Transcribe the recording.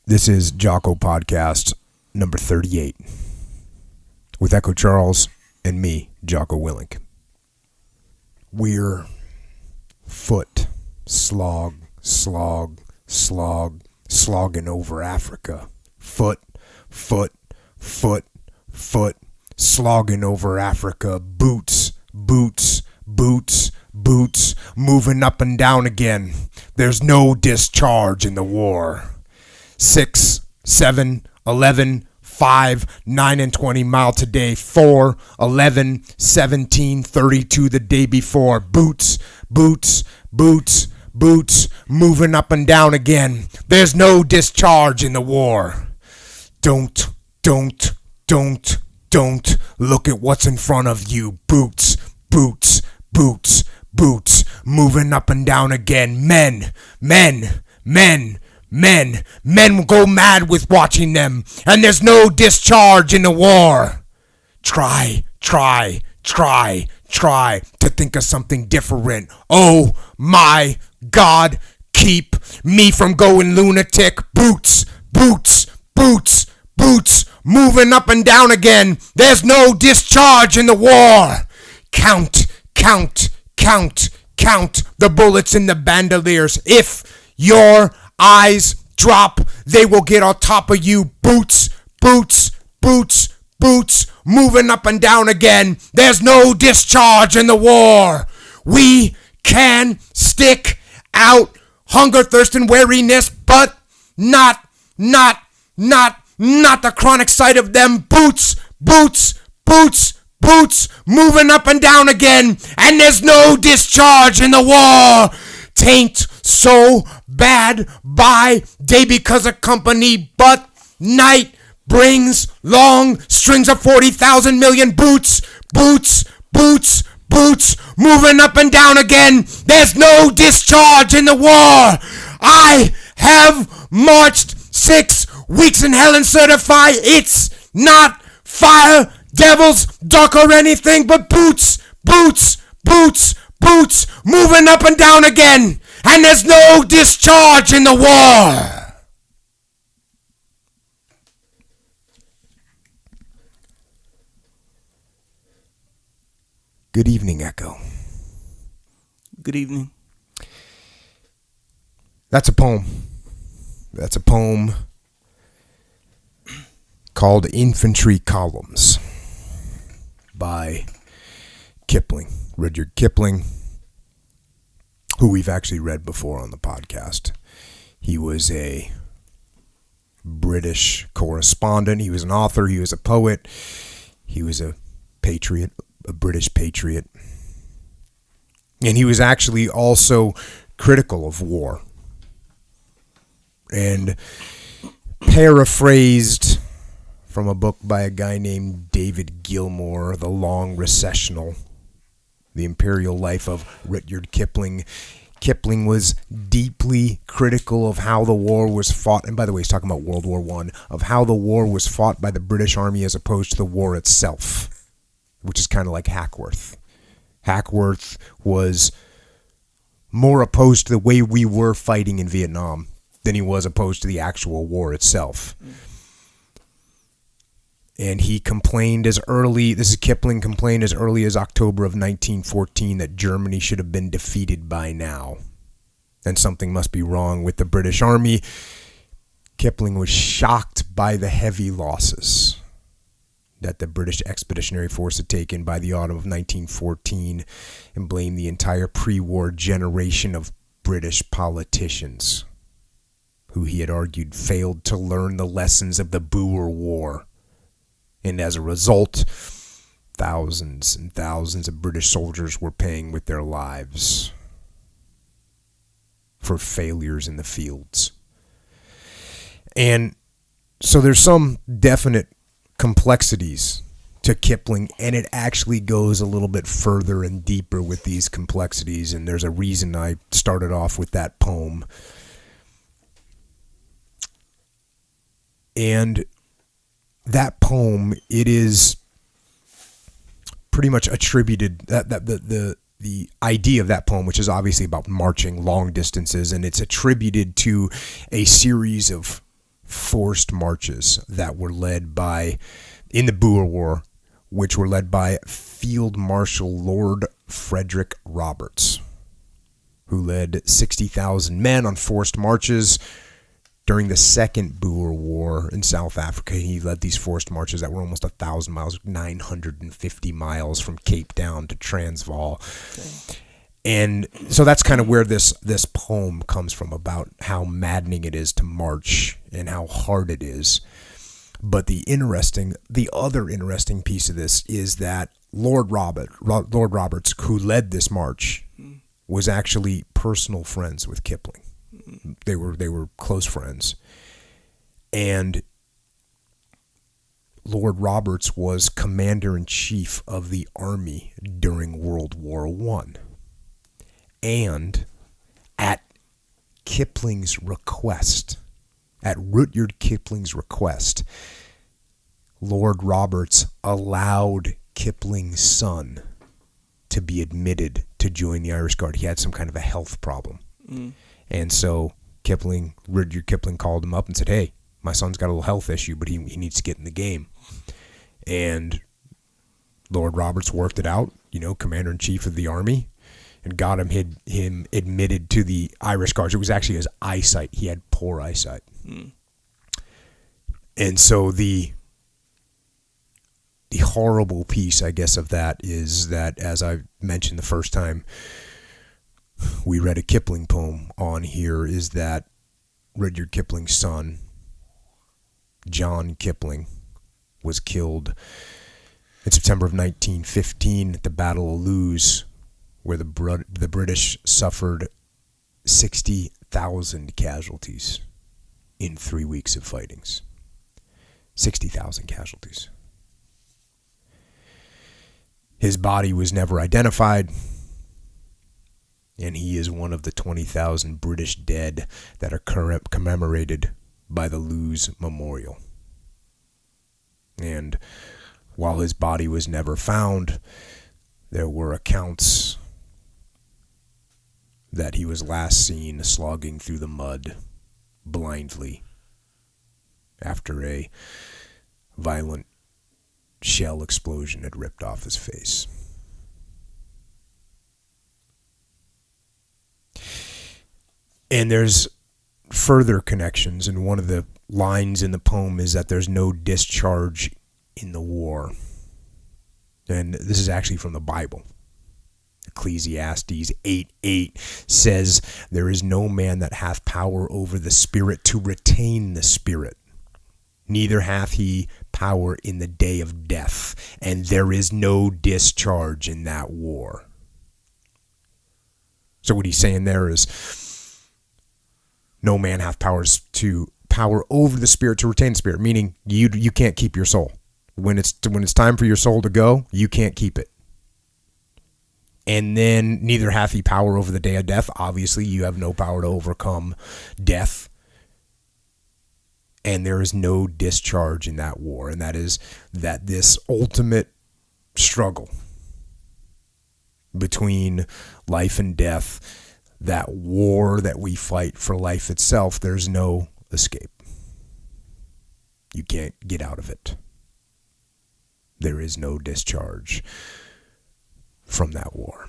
This is Jocko Podcast number 38 with Echo Charles and me, Jocko Willink. We're slogging over Africa. Foot, slogging over Africa. Boots, moving up and down again. There's no discharge in the war. 6, 7, 11, 5, 9 and 20 miles today. 4, 11, 17, 32 the day before. Boots, moving up and down again. There's no discharge in the war. Don't look at what's in front of you. Boots, moving up and down again. Men will go mad with watching them, and there's no discharge in the war. Try to think of something different. Oh my God, keep me from going lunatic. Boots, moving up and down again. There's no discharge in the war. Count the bullets in the bandoliers. If your eyes drop, they will get on top of you. Boots, moving up and down again. There's no discharge in the war. We can stick out hunger, thirst, and weariness, but not the chronic sight of them. Boots, moving up and down again, and there's no discharge in the war. Tain't so bad by day because of company, but night brings long strings of 40,000 million. Boots, moving up and down again. There's no discharge in the war. I have marched 6 weeks in hell and certify it's not fire, devils, dark, or anything but boots, moving up and down again, and there's no discharge in the war. Good evening, Echo. Good evening. That's a poem called Infantry Columns by Kipling, Rudyard Kipling, who we've actually read before on the podcast. He was a British correspondent. He was an author. He was a poet. He was a patriot, a British patriot. And he was actually also critical of war. And paraphrased from a book by a guy named David Gilmour, The Long Recessional, The Imperial Life of Rudyard Kipling. Kipling was deeply critical of how the war was fought, and by the way, he's talking about World War I, of how the war was fought by the British Army as opposed to the war itself, which is kind of like Hackworth. Hackworth was more opposed to the way we were fighting in Vietnam than he was opposed to the actual war itself. And he complained Kipling complained as early as October of 1914 that Germany should have been defeated by now. And something must be wrong with the British Army. Kipling was shocked by the heavy losses that the British Expeditionary Force had taken by the autumn of 1914 and blamed the entire pre-war generation of British politicians who he had argued failed to learn the lessons of the Boer War. And as a result, thousands and thousands of British soldiers were paying with their lives for failures in the fields. And so there's some definite complexities to Kipling, and it actually goes a little bit further and deeper with these complexities, and there's a reason I started off with that poem. And that poem, it is pretty much attributed that the idea of that poem, which is obviously about marching long distances, and it's attributed to a series of forced marches that were led by, in the Boer War, which were led by Field Marshal Lord Frederick Roberts, who led 60,000 men on forced marches during the Second Boer War in South Africa. He led these forced marches that were almost 1,000 miles, 950 miles from Cape Town to Transvaal. Okay. And so that's kind of where this poem comes from, about how maddening it is to march and how hard it is. But the other interesting piece of this is that Lord Roberts, who led this march, was actually personal friends with Kipling. They were close friends. And Lord Roberts was commander-in-chief of the army during World War I. And at Kipling's request, at Rudyard Kipling's request, Lord Roberts allowed Kipling's son to be admitted to join the Irish Guard. He had some kind of a health problem. And so Rudyard Kipling called him up and said, hey, my son's got a little health issue, but he needs to get in the game. And Lord Roberts worked it out, commander-in-chief of the army, and got him admitted to the Irish Guards. It was actually his eyesight. He had poor eyesight. And so the horrible piece, I guess, of that is that, as I mentioned the first time we read a Kipling poem on here, is that Rudyard Kipling's son, John Kipling, was killed in September of 1915 at the Battle of Loos, where the British suffered 60,000 casualties in 3 weeks of fightings. 60,000 casualties. His body was never identified, and he is one of the 20,000 British dead that are commemorated by the Loos Memorial. And while his body was never found, there were accounts that he was last seen slogging through the mud blindly after a violent shell explosion had ripped off his face. And there's further connections, and one of the lines in the poem is that there's no discharge in the war. And this is actually from the Bible. Ecclesiastes 8:8 says, there is no man that hath power over the spirit to retain the spirit, neither hath he power in the day of death, and there is no discharge in that war. So what he's saying there is, no man hath power over the spirit to retain the spirit, meaning you can't keep your soul. When it's time for your soul to go, you can't keep it. And then neither hath he power over the day of death. Obviously, you have no power to overcome death. And there is no discharge in that war. And that is that this ultimate struggle between life and death, that war that we fight for life itself, there's no escape. You can't get out of it. There is no discharge from that war.